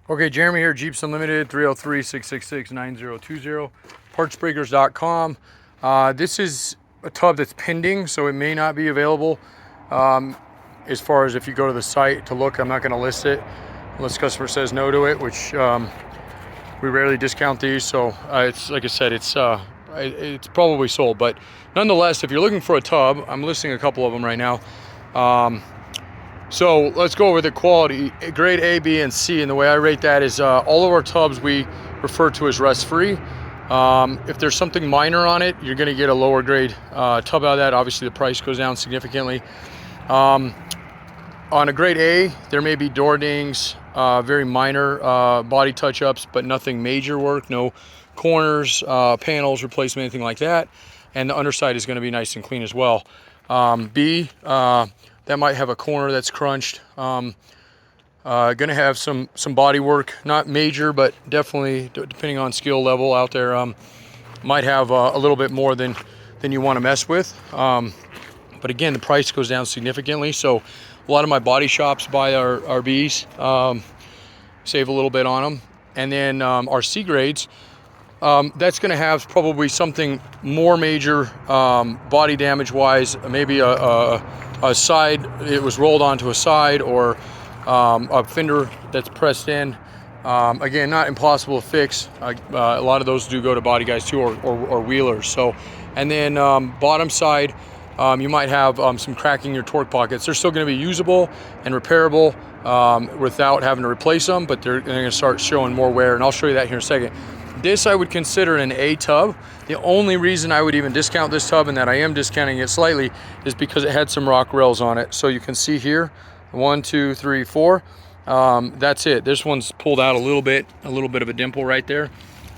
Okay, Jeremy here, Jeeps Unlimited, 303-666-9020, partsbreakers.com. This is a tub that's pending, so it may not be available. As far as if you go to the site to look, I'm not going to list it unless the customer says no to it, which we rarely discount these. So it's like I said, it's probably sold. But nonetheless, if you're looking for a tub, I'm listing a couple of them right now. So let's go over the quality, grade A, B, and C. And the way I rate that is all of our tubs we refer to as rust-free. If there's something minor on it, you're going to get a lower grade tub out of that. Obviously, the price goes down significantly. On a grade A, there may be door dings, very minor body touch-ups, but nothing major work, no corners, panels, replacement, anything like that. And the underside is going to be nice and clean as well. B, that might have a corner that's crunched. Going to have some body work, not major, but definitely depending on skill level out there, might have a little bit more than you want to mess with. But again, the price goes down significantly. So a lot of my body shops buy our Bs, save a little bit on them. And then our C grades, that's going to have probably something more major body damage wise, maybe a side, it was rolled onto a side, or a fender that's pressed in. Again, not impossible to fix. A lot of those do go to body guys too, or wheelers. So, and then bottom side, you might have some cracking in your torque pockets. They're still going to be usable and repairable without having to replace them, but they're going to start showing more wear, and I'll show you that here in a second. This I would consider an A tub. The only reason I would even discount this tub, and that I am discounting it slightly, is because it had some rock rails on it. So you can see here, 1, 2, 3, 4. That's it. This one's pulled out a little bit of a dimple right there.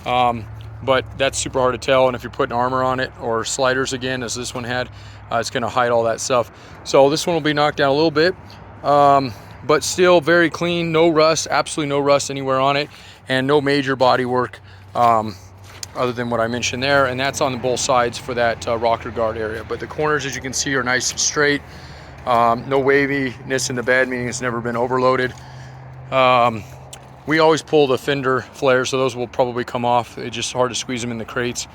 But that's super hard to tell. And if you're putting armor on it, or sliders again, as this one had, it's going to hide all that stuff. So this one will be knocked down a little bit, but still very clean, no rust, absolutely no rust anywhere on it, and no major body work other than what I mentioned there. And that's on both sides for that rocker guard area. But the corners, as you can see, are nice and straight. No waviness in the bed, meaning it's never been overloaded. We always pull the fender flares, so those will probably come off. It's just hard to squeeze them in the crates.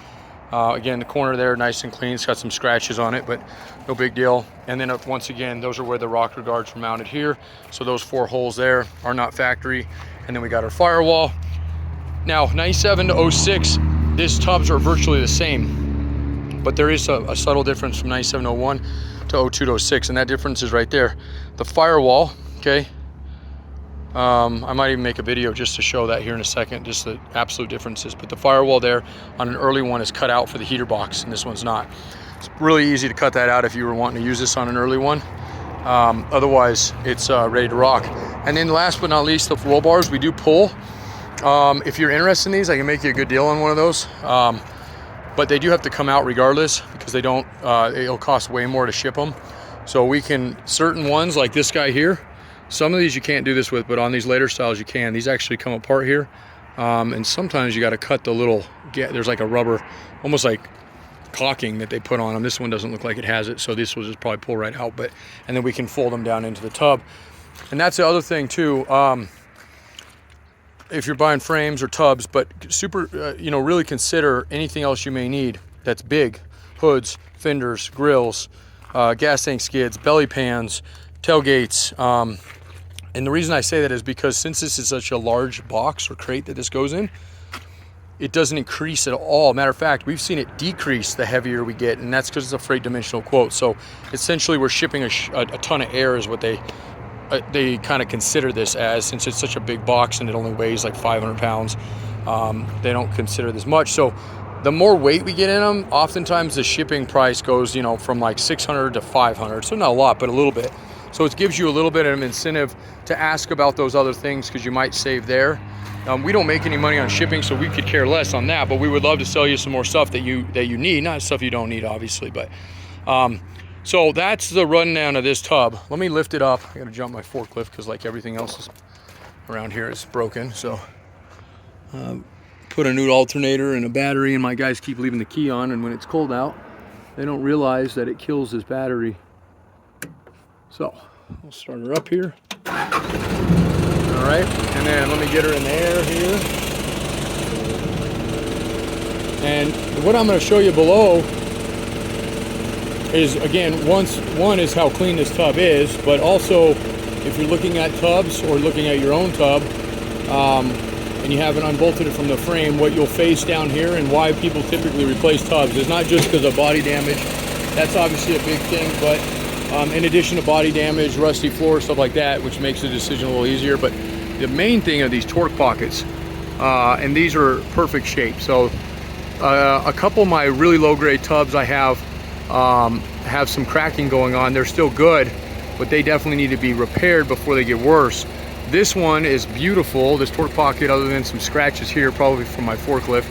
Again, the corner there, nice and clean. It's got some scratches on it, but no big deal. And then once again, those are where the rocker guards are mounted here. So those 4 holes there are not factory. And then we got our firewall. Now, 97 to 06, these tubs are virtually the same, but there is a subtle difference from 97 to 01 to 02 to 06, and that difference is right there. The firewall, okay, I might even make a video just to show that here in a second, just the absolute differences. But the firewall there on an early one is cut out for the heater box, and this one's not. It's really easy to cut that out if you were wanting to use this on an early one. Otherwise, it's ready to rock. And then last but not least, the roll bars we do pull. If you're interested in these, I can make you a good deal on one of those. But they do have to come out regardless, because they don't, it'll cost way more to ship them. So we can, certain ones like this guy here, some of these you can't do this with, but on these later styles you can. These actually come apart here. And sometimes you got to cut the little, there's like a rubber, almost like caulking that they put on them. This one doesn't look like it has it, so this will just probably pull right out. But, and then we can fold them down into the tub. And that's the other thing too. If you're buying frames or tubs, but really consider anything else you may need that's big: hoods, fenders, grills, gas tank skids, belly pans, tailgates. And the reason I say that is because since this is such a large box or crate that this goes in, it doesn't increase at all. Matter of fact, we've seen it decrease the heavier we get, and that's because it's a freight dimensional quote. So essentially we're shipping a ton of air is what they kind of consider this as, since it's such a big box and it only weighs like 500 pounds. They don't consider this much. So the more weight we get in them, oftentimes the shipping price goes, from like 600 to 500. So not a lot, but a little bit. So it gives you a little bit of an incentive to ask about those other things, because you might save there. We don't make any money on shipping, so we could care less on that, but we would love to sell you some more stuff that you need, not stuff you don't need, obviously. But so that's the rundown of this tub. Let me lift it up. I gotta jump my forklift because like everything else is around here is broken. So put a new alternator and a battery, and my guys keep leaving the key on, and when it's cold out, they don't realize that it kills his battery. So we'll start her up here. All right, and then let me get her in the air here. And what I'm going to show you below is, again, one is how clean this tub is, but also if you're looking at tubs or looking at your own tub, and you haven't unbolted it from the frame, what you'll face down here and why people typically replace tubs is not just because of body damage. That's obviously a big thing, but in addition to body damage, rusty floor, stuff like that, which makes the decision a little easier. But the main thing are these torque pockets, and these are perfect shape. So a couple of my really low grade tubs I have some cracking going on. They're still good, but they definitely need to be repaired before they get worse. This one is beautiful, this torque pocket, other than some scratches here, probably from my forklift.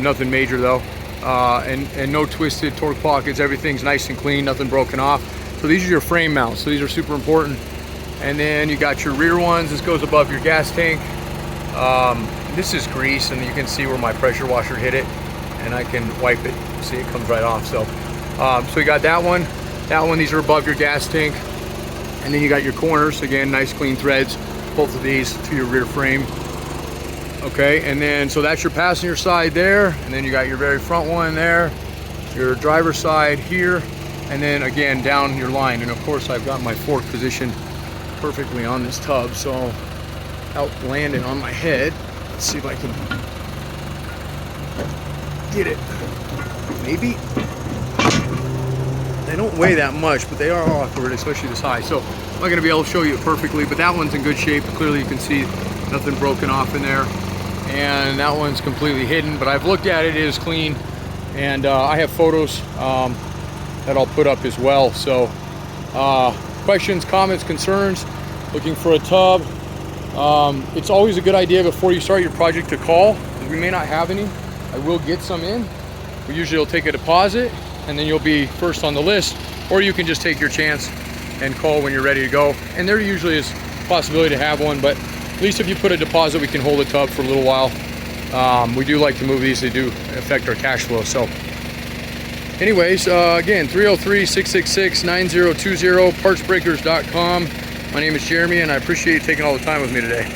Nothing major though. And no twisted torque pockets. Everything's nice and clean, nothing broken off. So these are your frame mounts, so these are super important. And then you got your rear ones. This goes above your gas tank. This is grease, and you can see where my pressure washer hit it, and I can wipe it. See, it comes right off. So you got that one. These are above your gas tank. And then you got your corners, again, nice clean threads, both of these to your rear frame. Okay, and then so that's your passenger side there, and then you got your very front one there, your driver's side here, and then again down your line. And of course I've got my fork positioned perfectly on this tub, so out landing on my head. Let's see if I can get it. Maybe. They don't weigh that much, but they are awkward, especially this high. So I'm not gonna be able to show you it perfectly, but that one's in good shape. Clearly you can see nothing broken off in there. And that one's completely hidden, but I've looked at it, it is clean. And I have photos that I'll put up as well. So questions, comments, concerns, looking for a tub. It's always a good idea before you start your project to call, because we may not have any. I will get some in. We usually will take a deposit, and then you'll be first on the list, or you can just take your chance and call when you're ready to go. And there usually is a possibility to have one, but at least if you put a deposit, we can hold a tub for a little while. We do like to move these, they do affect our cash flow. So anyways, again, 303-666-9020, partsbreakers.com. My name is Jeremy, and I appreciate you taking all the time with me today.